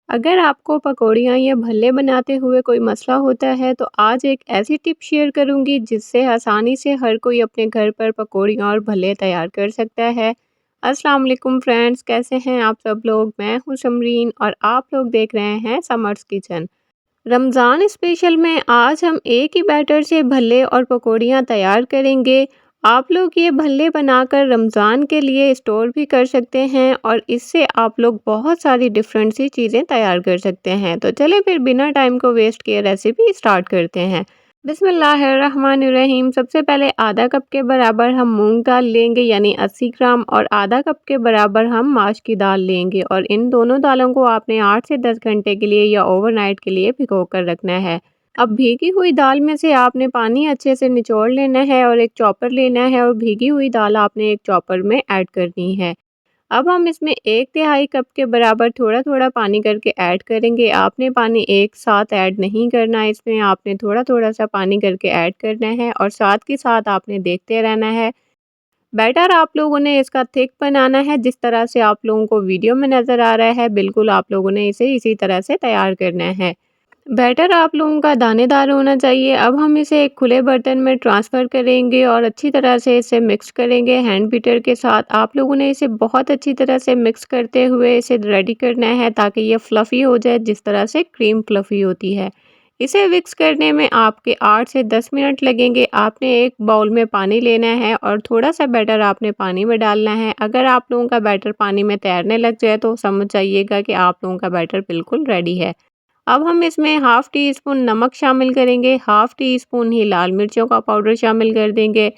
अगर आपको पकौड़ियाँ या भल्ले बनाते हुए कोई मसला होता है तो आज एक ऐसी टिप शेयर करूँगी जिससे आसानी से हर कोई अपने घर पर पकौड़ियाँ और भल्ले तैयार कर सकता है। अस्सलाम वालेकुम फ्रेंड्स, कैसे हैं आप सब लोग? मैं हूँ समरीन और आप लोग देख रहे हैं समर्स किचन। रमज़ान स्पेशल में आज हम एक ही बैटर से भल्ले और पकौड़ियाँ तैयार करेंगे। आप लोग ये भल्ले बनाकर रमज़ान के लिए स्टोर भी कर सकते हैं और इससे आप लोग बहुत सारी डिफरेंट सी चीज़ें तैयार कर सकते हैं। तो चलिए फिर बिना टाइम को वेस्ट किए रेसिपी स्टार्ट करते हैं। बिस्मिल्लाहिर्रहमानिर्रहीम। सबसे पहले आधा कप के बराबर हम मूंग दाल लेंगे यानी 80 ग्राम, और आधा कप के बराबर हम माश की दाल लेंगे और इन दोनों दालों को आपने 8 से 10 घंटे के लिए या ओवरनाइट के लिए भिगो कर रखना है। अब भीगी हुई दाल में से आपने पानी अच्छे से निचोड़ लेना है और एक चॉपर लेना है और भीगी हुई दाल आपने एक चॉपर में ऐड करनी है। अब हम इसमें 1/3 कप के बराबर थोड़ा-थोड़ा पानी करके ऐड करेंगे। आपने पानी एक साथ ऐड नहीं करना, इसमें आपने थोड़ा-थोड़ा सा पानी करके ऐड करना है और साथ के साथ आपने देखते रहना है। बैटर आप लोगों ने इसका थिक बनाना है, जिस तरह से आप लोगों को वीडियो में नज़र आ रहा है, बिल्कुल आप लोगों ने इसे इसी तरह से तैयार करना है। बैटर आप लोगों का दानेदार होना चाहिए। अब हम इसे एक खुले बर्तन में ट्रांसफ़र करेंगे और अच्छी तरह से इसे मिक्स करेंगे हैंड बीटर के साथ। आप लोगों ने इसे बहुत अच्छी तरह से मिक्स करते हुए इसे रेडी करना है ताकि ये फ्लफ़ी हो जाए, जिस तरह से क्रीम फ्लफ़ी होती है। इसे मिक्स करने में आपके 8 से 10 मिनट लगेंगे। आपने एक बाउल में पानी लेना है और थोड़ा-सा बैटर आपने पानी में डालना है। अगर आप लोगों का बैटर पानी में तैरने लग जाए तो समझ जाइएगा कि आप लोगों का बैटर बिल्कुल रेडी है। अब हम इसमें हाफ़ टी स्पून नमक शामिल करेंगे, हाफ़ टी स्पून ही लाल मिर्चों का पाउडर शामिल कर देंगे,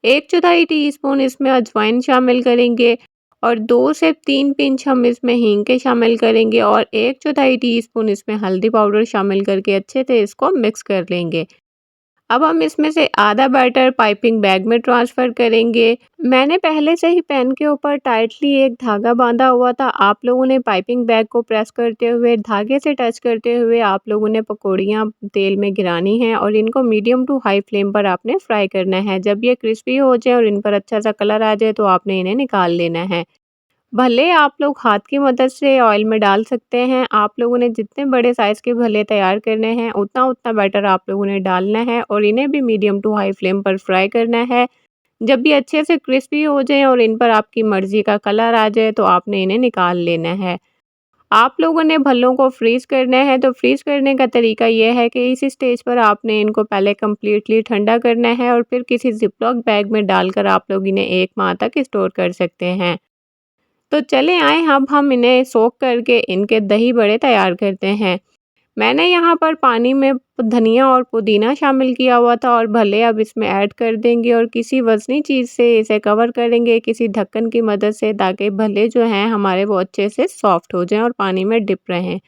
1/4 टीस्पून इसमें अजवाइन शामिल करेंगे और 2 से 3 पिंच हम इसमें हींग के शामिल करेंगे और 1/4 टीस्पून इसमें हल्दी पाउडर शामिल करके अच्छे से इसको मिक्स कर लेंगे। अब हम इसमें से आधा बैटर पाइपिंग बैग में ट्रांसफ़र करेंगे। मैंने पहले से ही पैन के ऊपर टाइटली एक धागा बांधा हुआ था। आप लोगों ने पाइपिंग बैग को प्रेस करते हुए, धागे से टच करते हुए आप लोगों ने पकौड़ियाँ तेल में गिरानी हैं और इनको मीडियम टू हाई फ्लेम पर आपने फ्राई करना है। जब ये क्रिस्पी हो जाए और इन पर अच्छा सा कलर आ जाए तो आपने इन्हें निकाल लेना है। भले आप लोग हाथ की मदद से ऑयल में डाल सकते हैं। आप लोगों ने जितने बड़े साइज़ के भल्ले तैयार करने हैं, उतना-उतना बैटर आप लोगों ने डालना है और इन्हें भी मीडियम टू हाई फ्लेम पर फ्राई करना है। जब ये अच्छे से क्रिस्पी हो जाएँ और इन पर आपकी मर्ज़ी का कलर आ जाए, तो आपने इन्हें निकाल लेना है। आप लोगों ने भल्लों को फ्रीज़ करना है, तो फ्रीज़ करने का तरीका ये है कि इस स्टेज पर आपने इनको पहले कंप्लीटली ठंडा करना है और फिर किसी ज़िप-लॉक बैग में डालकर आप लोग इन्हें 1 माह तक स्टोर कर सकते हैं। तो चले आएँ अब हम इन्हें सोक करके इनके दही बड़े तैयार करते हैं। मैंने यहाँ पर पानी में धनिया और पुदीना शामिल किया हुआ था और भले अब इसमें ऐड कर देंगे और किसी वज़नी चीज़ से इसे कवर करेंगे, किसी ढक्कन की मदद से, ताकि भल्ले जो हैं हमारे वो अच्छे से सॉफ्ट हो जाएँ और पानी में डिप रहें।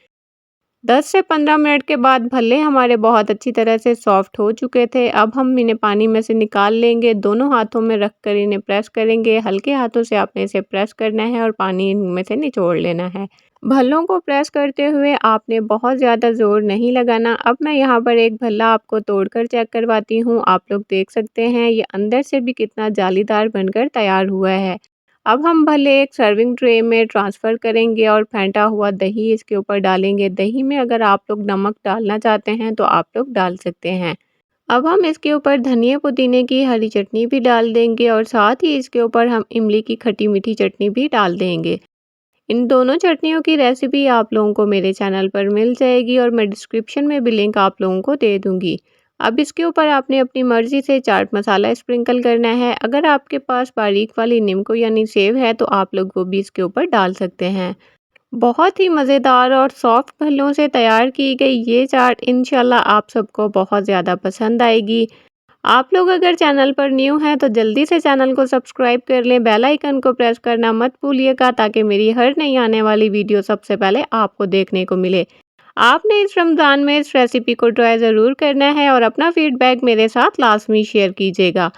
10 से 15 मिनट के बाद भल्ले हमारे बहुत अच्छी तरह से सॉफ्ट हो चुके थे। अब हम इन्हें पानी में से निकाल लेंगे, दोनों हाथों में रख कर इन्हें प्रेस करेंगे। हल्के हाथों से आपने इसे प्रेस करना है और पानी इनमें से निचोड़ लेना है। भल्लों को प्रेस करते हुए आपने बहुत ज़्यादा ज़ोर नहीं लगाना। अब मैं यहाँ पर एक भल्ला आपको तोड़कर चेक करवाती हूँ। आप लोग देख सकते हैं ये अंदर से भी कितना जालीदार बनकर तैयार हुआ है। अब हम भले एक सर्विंग ट्रे में ट्रांसफ़र करेंगे और फेंटा हुआ दही इसके ऊपर डालेंगे। दही में अगर आप लोग नमक डालना चाहते हैं तो आप लोग डाल सकते हैं। अब हम इसके ऊपर धनिया पुदीने की हरी चटनी भी डाल देंगे और साथ ही इसके ऊपर हम इमली की खट्टी मीठी चटनी भी डाल देंगे। इन दोनों चटनियों की रेसिपी आप लोगों को मेरे चैनल पर मिल जाएगी और मैं डिस्क्रिप्शन में भी लिंक आप लोगों को दे दूँगी। अब इसके ऊपर आपने अपनी मर्ज़ी से चाट मसाला स्प्रिंकल करना है। अगर आपके पास बारीक वाली नींबू यानी सेव है तो आप लोग वो भी इसके ऊपर डाल सकते हैं। बहुत ही मज़ेदार और सॉफ्ट भल्लों से तैयार की गई ये चाट इंशाल्लाह आप सबको बहुत ज़्यादा पसंद आएगी। आप लोग अगर चैनल पर न्यू हैं तो जल्दी से चैनल को सब्सक्राइब कर लें, बेल आइकन को प्रेस करना मत भूलिएगा ताकि मेरी हर नई आने वाली वीडियो सबसे पहले आपको देखने को मिले। आपने इस रमज़ान में इस रेसिपी को ट्राई ज़रूर करना है और अपना फीडबैक मेरे साथ लाज़मी शेयर कीजिएगा।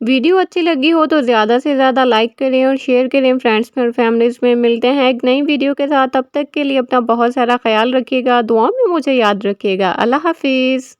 वीडियो अच्छी लगी हो तो ज़्यादा से ज़्यादा लाइक करें और शेयर करें फ्रेंड्स और फैमिलीज़ में। मिलते हैं एक नई वीडियो के साथ, तब तक के लिए अपना बहुत सारा ख्याल रखिएगा, दुआओं में मुझे याद रखिएगा। अल्लाह हाफ़िज़।